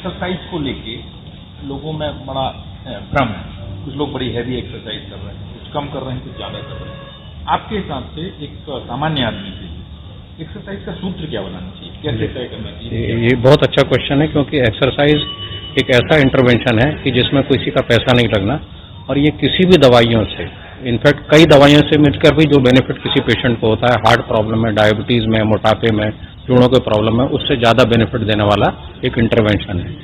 Exercise को लेके लोगों में बड़ा भ्रम है। कुछ लोग बड़ी हैवी एक्सरसाइज कर रहे हैं, कुछ कम कर रहे हैं, कुछ ज्यादा कर रहे हैं। आपके हिसाब से एक सामान्य आदमी के लिए एक्सरसाइज का सूत्र क्या बनाना चाहिए, कैसे तय करना चाहिए? ये बहुत अच्छा क्वेश्चन है, क्योंकि एक्सरसाइज एक ऐसा इंटरवेंशन है कि जिसमें किसी का पैसा नहीं लगना, और ये किसी भी दवाइयों से, इनफैक्ट कई दवाइयों से मिलकर भी जो बेनिफिट किसी पेशेंट को होता है, हार्ट प्रॉब्लम में, डायबिटीज में, मोटापे में, जोड़ों के प्रॉब्लम में, उससे ज्यादा बेनिफिट देने वाला एक इंटरवेंशन है।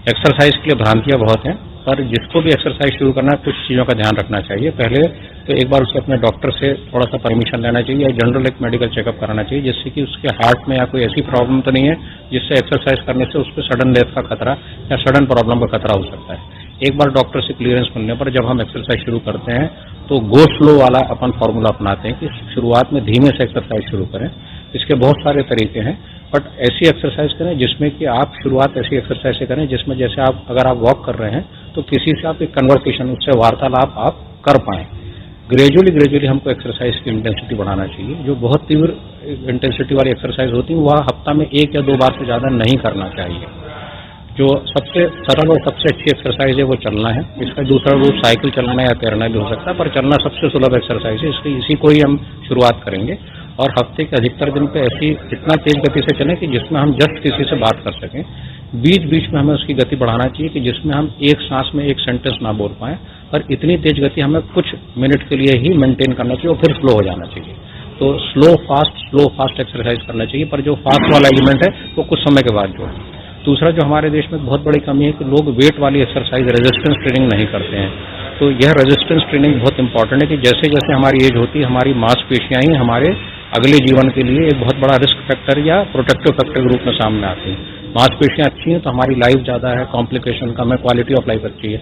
एक्सरसाइज के लिए भ्रांतियां बहुत हैं, पर जिसको भी एक्सरसाइज शुरू करना है कुछ चीजों का ध्यान रखना चाहिए। पहले तो एक बार उससे अपने डॉक्टर से थोड़ा सा परमिशन लेना चाहिए, या जनरल एक मेडिकल चेकअप कराना चाहिए, जिससे कि उसके हार्ट में या कोई ऐसी प्रॉब्लम तो नहीं है जिससे एक्सरसाइज करने से उसको सडन डेथ का खतरा या सडन प्रॉब्लम का खतरा हो सकता है। एक बार डॉक्टर से क्लियरेंस मिलने पर जब हम एक्सरसाइज शुरू करते हैं तो गो स्लो वाला अपन फॉर्मूला अपनाते हैं कि शुरुआत में धीमे से एक्सरसाइज शुरू करें। इसके बहुत सारे तरीके हैं, बट ऐसी एक्सरसाइज करें जिसमें कि आप शुरुआत ऐसी एक्सरसाइज से करें जिसमें जैसे आप अगर आप वॉक कर रहे हैं तो किसी से आप एक कन्वर्सेशन, उससे वार्तालाप आप कर पाएं। ग्रेजुअली हमको एक्सरसाइज की इंटेंसिटी बढ़ाना चाहिए। जो बहुत तीव्र इंटेंसिटी वाली एक्सरसाइज होती है वह हफ्ता में 1 या 2 बार से ज्यादा नहीं करना चाहिए। जो सबसे सरल और सबसे अच्छी एक्सरसाइज है वो चलना है। इसका दूसरा रूप साइकिल चलाना या तैरना भी हो सकता है, पर चलना सबसे सुलभ एक्सरसाइज है, इसी को ही हम शुरुआत करेंगे। और हफ्ते के अधिकतर दिन पे ऐसी इतना तेज गति से चलें कि जिसमें हम जस्ट किसी से बात कर सकें। बीच बीच में हमें उसकी गति बढ़ाना चाहिए कि जिसमें हम एक सांस में एक सेंटेंस ना बोल पाएं, और इतनी तेज गति हमें कुछ मिनट के लिए ही मेंटेन करना चाहिए और फिर स्लो हो जाना चाहिए। तो स्लो फास्ट एक्सरसाइज करना चाहिए, पर जो फास्ट वाला एलिमेंट है वो कुछ समय के बाद जो। दूसरा जो हमारे देश में बहुत बड़ी कमी है कि लोग वेट वाली एक्सरसाइज, रेजिस्टेंस ट्रेनिंग नहीं करते हैं। तो यह रेजिस्टेंस ट्रेनिंग बहुत इंपॉर्टेंट है कि जैसे जैसे हमारी एज होती है हमारी मांसपेशियां ही हमारे अगले जीवन के लिए एक बहुत बड़ा रिस्क फैक्टर या प्रोटेक्टिव फैक्टर के रूप में सामने आती है। मांसपेशियां अच्छी हैं तो हमारी लाइफ ज्यादा है, कॉम्प्लिकेशन कम है, क्वालिटी ऑफ लाइफ अच्छी है।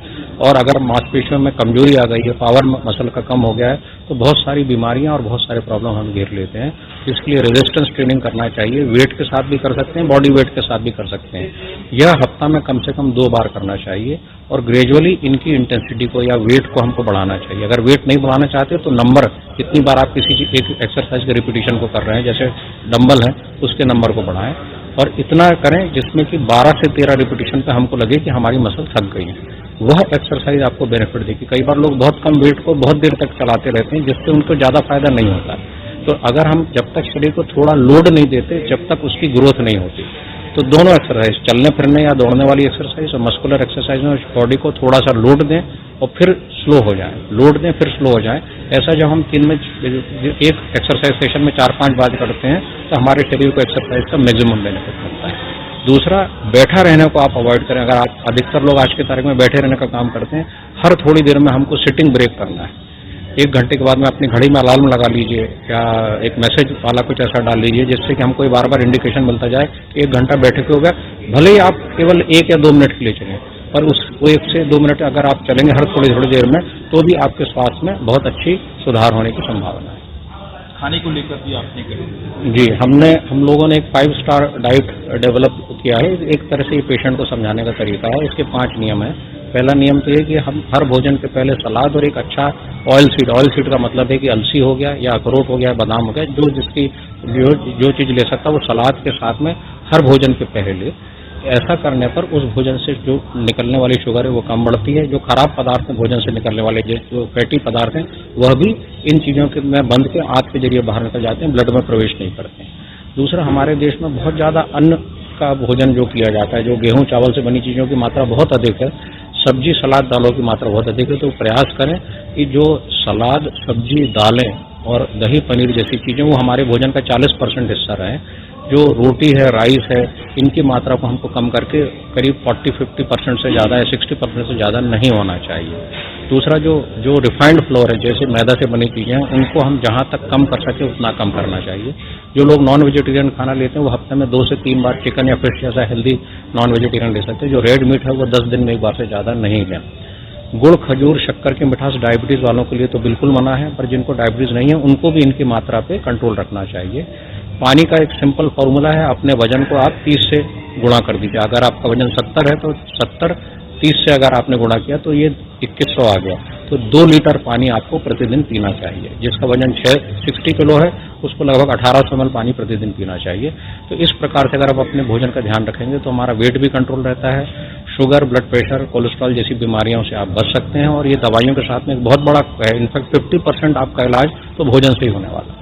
और अगर मांसपेशियों में कमजोरी आ गई है, पावर मसल का कम हो गया है, तो बहुत सारी बीमारियां और बहुत सारे प्रॉब्लम हम घेर लेते हैं। इसके लिए रेजिस्टेंस ट्रेनिंग करना चाहिए। वेट के साथ भी कर सकते हैं, बॉडी वेट के साथ भी कर सकते हैं। यह हफ्ता में कम से कम 2 बार करना चाहिए, और ग्रेजुअली इनकी इंटेंसिटी को या वेट को हमको बढ़ाना चाहिए। अगर वेट नहीं बढ़ाना चाहते तो नंबर, कितनी बार आप किसी एक एक्सरसाइज के रिपीटिशन को कर रहे हैं, जैसे डंबल है उसके नंबर को बढ़ाएं, और इतना करें जिसमें कि 12 से 13 रिपीटिशन पे हमको लगे कि हमारी मसल थक गई है। वह एक्सरसाइज आपको बेनिफिट देगी। कई बार लोग बहुत कम वेट को बहुत देर तक चलाते रहते हैं, जिससे उनको ज्यादा फायदा नहीं होता। तो अगर हम जब तक शरीर को थोड़ा लोड नहीं देते, जब तक उसकी ग्रोथ नहीं होती। तो दोनों एक्सरसाइज, चलने फिरने या दौड़ने वाली एक्सरसाइज और मस्कुलर एक्सरसाइज में बॉडी को थोड़ा सा लोड दें और फिर स्लो हो जाएं, लोड दें फिर स्लो हो जाएं। ऐसा जब हम दिन में एक एक्सरसाइज सेशन में 4-5 बार करते हैं तो हमारे शरीर को एक्सरसाइज का मैक्सिमम बेनिफिट मिलता है। दूसरा, बैठा रहने को आप अवॉइड करें। अगर आप, अधिकतर लोग आज की तारीख में बैठे रहने का काम करते हैं, हर थोड़ी देर में हमको सिटिंग ब्रेक करना है। 1 घंटे के बाद में अपनी घड़ी में अलार्म लगा लीजिए, या एक मैसेज वाला कुछ ऐसा डाल लीजिए जिससे कि हमको बार बार इंडिकेशन मिलता जाए कि 1 घंटा बैठे के हो गया। भले ही आप केवल 1 या 2 मिनट के लिए चलें, पर उस 1 से 2 मिनट अगर आप चलेंगे हर थोड़ी देर में, तो भी आपके स्वास्थ्य में बहुत अच्छी सुधार होने की संभावना है। खाने को लेकर भी आपने कहा जी, हम लोगों ने एक 5 स्टार डाइट डेवलप किया है। एक तरह से ये पेशेंट को समझाने का तरीका है। इसके 5 नियम है। पहला नियम तो ये कि हम हर भोजन के पहले सलाद और एक अच्छा ऑयल सीड का मतलब है कि अलसी हो गया या अखरोट हो गया, बादाम हो गया, जो चीज ले सकता है वो सलाद के साथ में हर भोजन के पहले। ऐसा करने पर उस भोजन से जो निकलने वाली शुगर है वो कम बढ़ती है। जो खराब पदार्थ हैं भोजन से निकलने वाले, जो फैटी पदार्थ हैं, वह भी इन चीजों के में बंद के आंत के जरिए बाहर निकल जाते हैं, ब्लड में प्रवेश नहीं करते हैं। दूसरा, हमारे देश में बहुत ज्यादा अन्न का भोजन जो किया जाता है, जो गेहूं चावल से बनी चीजों की मात्रा बहुत अधिक है, सब्जी सलाद दालों की मात्रा बहुत अधिक है। तो प्रयास करें कि जो सलाद, सब्जी, दालें और दही पनीर जैसी चीजें वो हमारे भोजन का 40% हिस्सा रहे। जो रोटी है, राइस है, इनकी मात्रा को हमको कम करके करीब 40-50% से ज्यादा या 60% से ज्यादा नहीं होना चाहिए। दूसरा, जो रिफाइंड फ्लोर है, जैसे मैदा से बनी चीजें हैं, उनको हम जहां तक कम कर सके उतना कम करना चाहिए। जो लोग नॉन वेजिटेरियन खाना लेते हैं वो हफ्ते में 2 से 3 बार चिकन या फिश जैसा हेल्दी नॉन वेजिटेरियन ले सकते हैं। जो रेड मीट है वो 10 दिन में 1 बार से ज्यादा नहीं लें। गुड़, खजूर, शक्कर की मिठास डायबिटीज वालों के लिए तो बिल्कुल मना है, पर जिनको डायबिटीज नहीं है उनको भी इनकी मात्रा पे कंट्रोल रखना चाहिए। पानी का एक सिंपल फॉर्मूला है, अपने वजन को आप 30 से गुणा कर दीजिए। अगर आपका वजन 70 है तो 70 30 से अगर आपने गुणा किया तो ये 2100 आ गया। तो 2 लीटर पानी आपको प्रतिदिन पीना चाहिए। जिसका वजन 60 किलो है उसको लगभग 1800 ml पानी प्रतिदिन पीना चाहिए। तो इस प्रकार से अगर आप अपने भोजन का ध्यान रखेंगे तो हमारा वेट भी कंट्रोल रहता है, शुगर, ब्लड प्रेशर, कोलेस्ट्रॉल जैसी बीमारियों से आप बच सकते हैं और ये दवाइयों के साथ में एक बहुत बड़ा, इनफैक्ट 50% आपका इलाज तो भोजन से ही होने वाला है।